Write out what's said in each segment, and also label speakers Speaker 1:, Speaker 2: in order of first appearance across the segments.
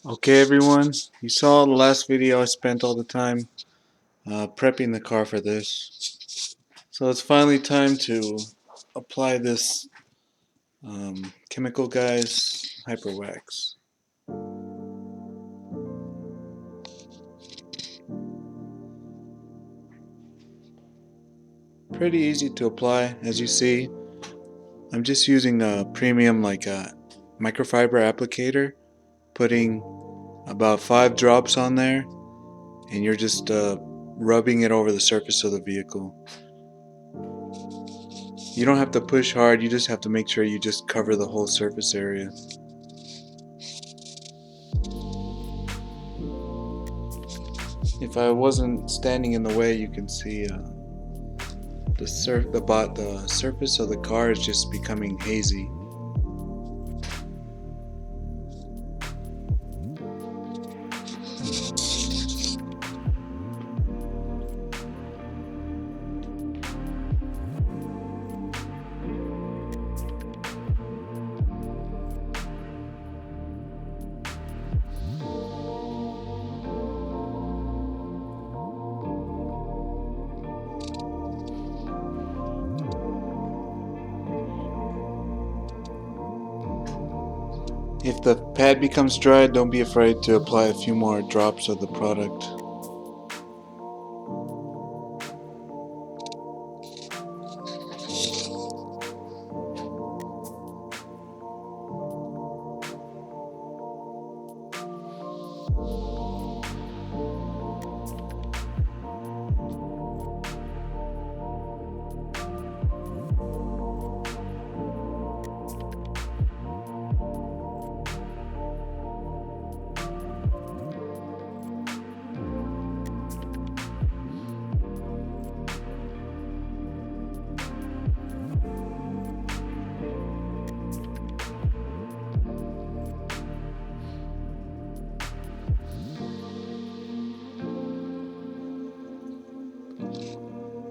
Speaker 1: Okay everyone, you saw the last video I spent all the time prepping the car for this. So it's finally time to apply this Chemical Guys Hyper Wax. Pretty easy to apply, as you see. I'm just using a premium like a microfiber applicator, putting about 5 drops on there, and you're just rubbing it over the surface of the vehicle. You don't have to push hard, you just have to make sure you just cover the whole surface area. If I wasn't standing in the way, you can see the surface of the car is just becoming hazy. If the pad becomes dry, don't be afraid to apply a few more drops of the product.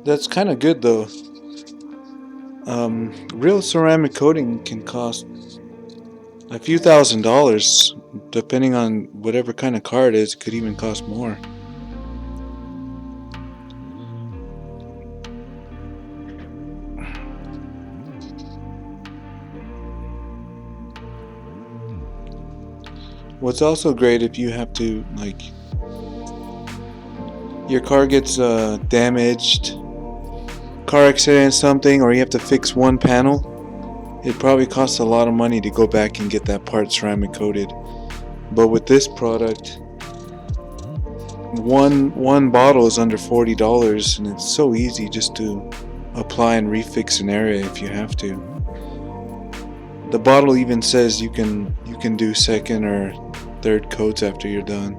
Speaker 1: That's kind of good though. Real ceramic coating can cost a few $1,000s, depending on whatever kind of car it is. It could even cost more. What's also great if you have to, like, your car gets damaged, car accident, something, or you have to fix one panel, it probably costs a lot of money to go back and get that part ceramic coated. But with this product, one bottle is under $40, and it's so easy just to apply and refix an area if you have to. The bottle even says you can do second or third coats after you're done.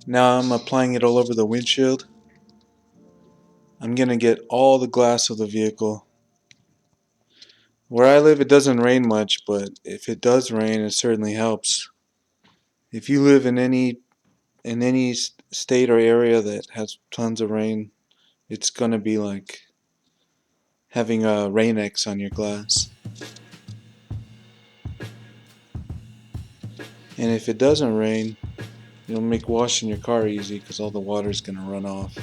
Speaker 1: Now I'm applying it all over the windshield. I'm gonna get all the glass of the vehicle. Where I live, it doesn't rain much, but if it does rain, it certainly helps. If you live in any state or area that has tons of rain, it's gonna be like having a rain X on your glass. And if it doesn't rain, it'll make washing your car easy because all the water is gonna run off.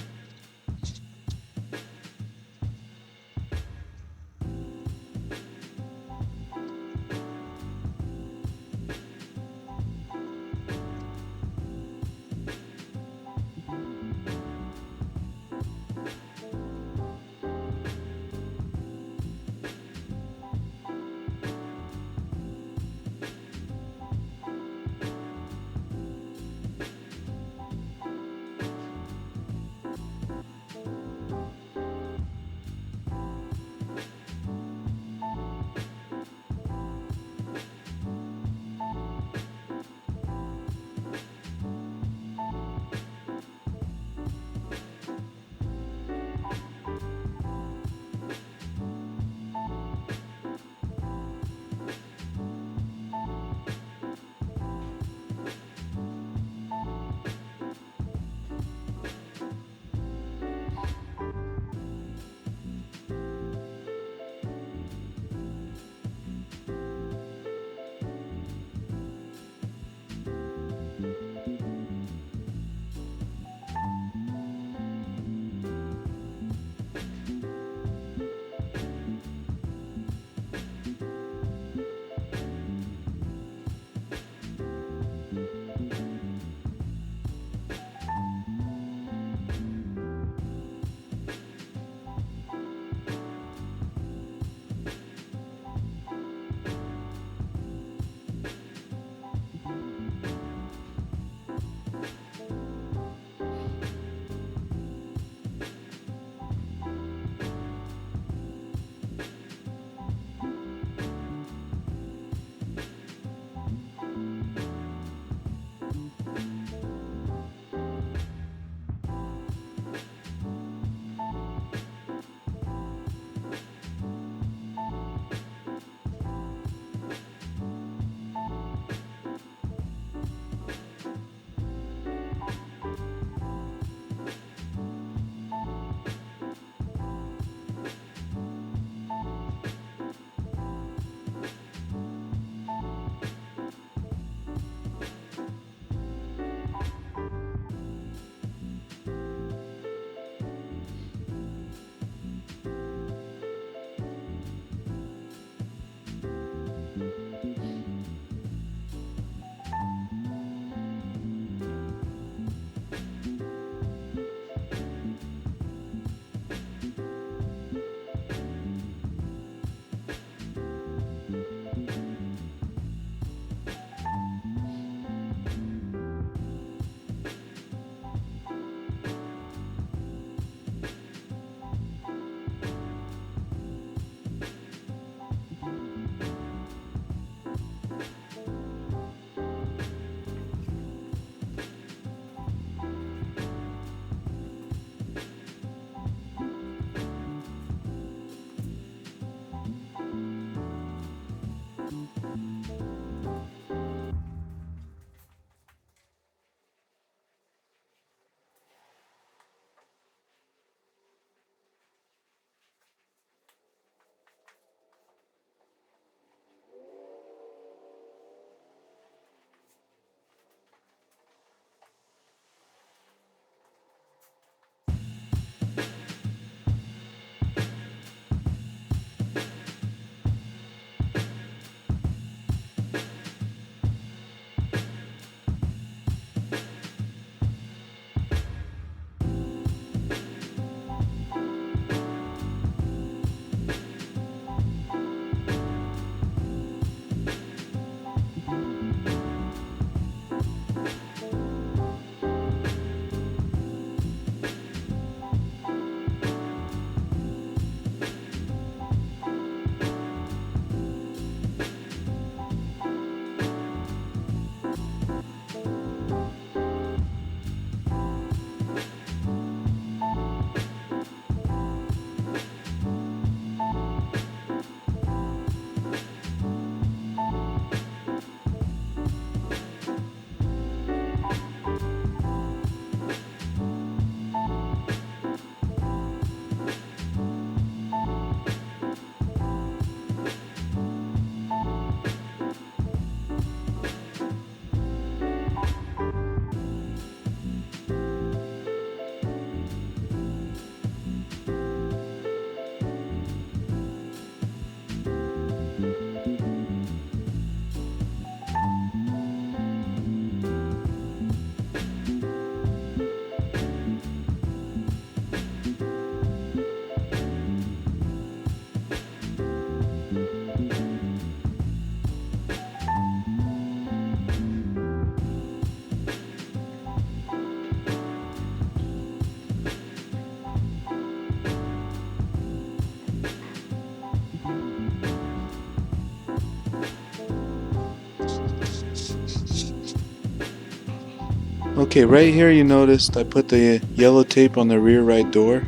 Speaker 1: Okay, right here you noticed I put the yellow tape on the rear right door.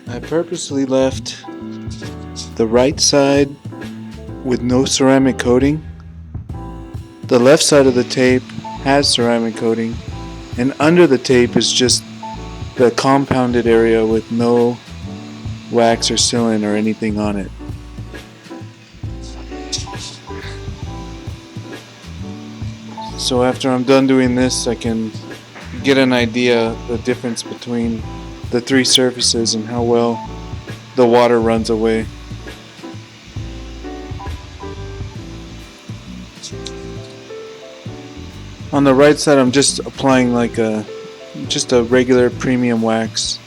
Speaker 1: I purposely left the right side with no ceramic coating. The left side of the tape has ceramic coating, and under the tape is just the compounded area with no wax or sealant or anything on it. So after I'm done doing this, I can get an idea the difference between the three surfaces and how well the water runs away. On the right side, I'm just applying like just a regular premium wax.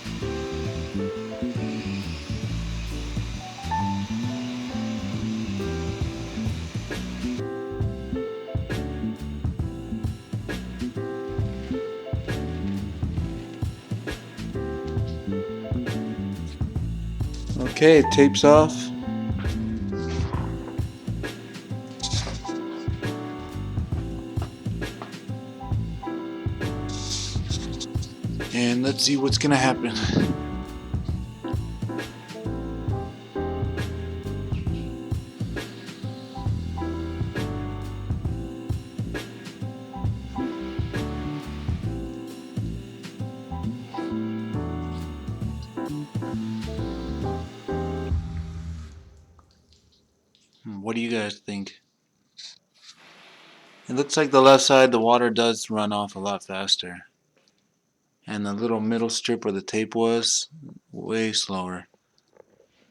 Speaker 1: Okay, it tapes off. And let's see what's gonna happen. What do you guys think? It looks like the left side, the water does run off a lot faster. And the little middle strip where the tape was, way slower.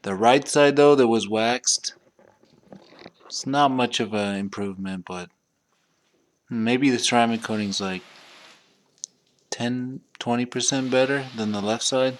Speaker 1: The right side though, that was waxed, it's not much of an improvement, but maybe the ceramic coating's like 10-20% better than the left side.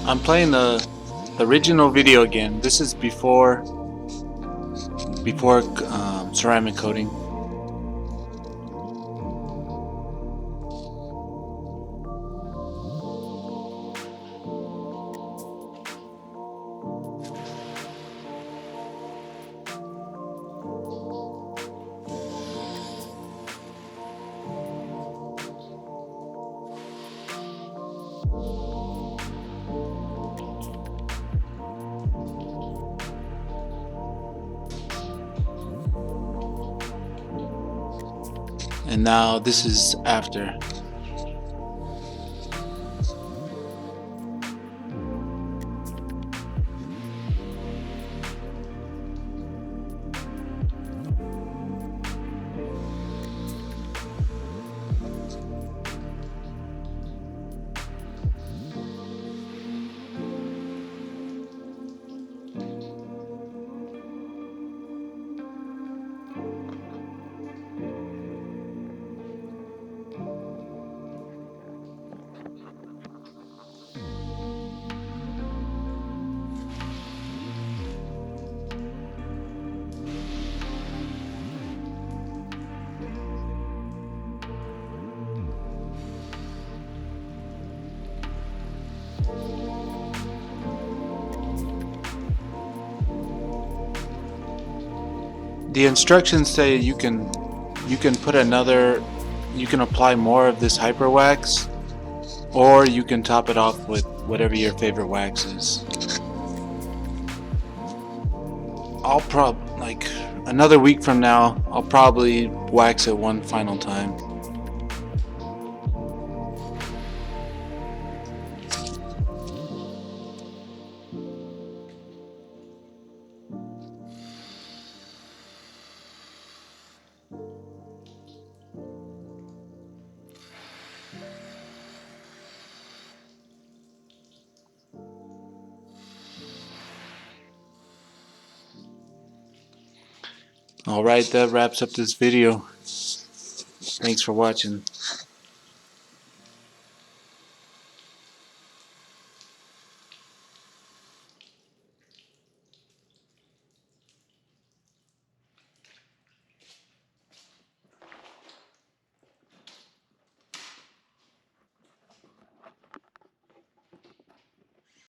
Speaker 1: I'm playing the original video again. This is before ceramic coating. And now this is after. The instructions say you can put another, you can apply more of this hyper wax, or you can top it off with whatever your favorite wax is. I'll like another week from now, I'll probably wax it one final time. Alright, that wraps up this video. Thanks for watching.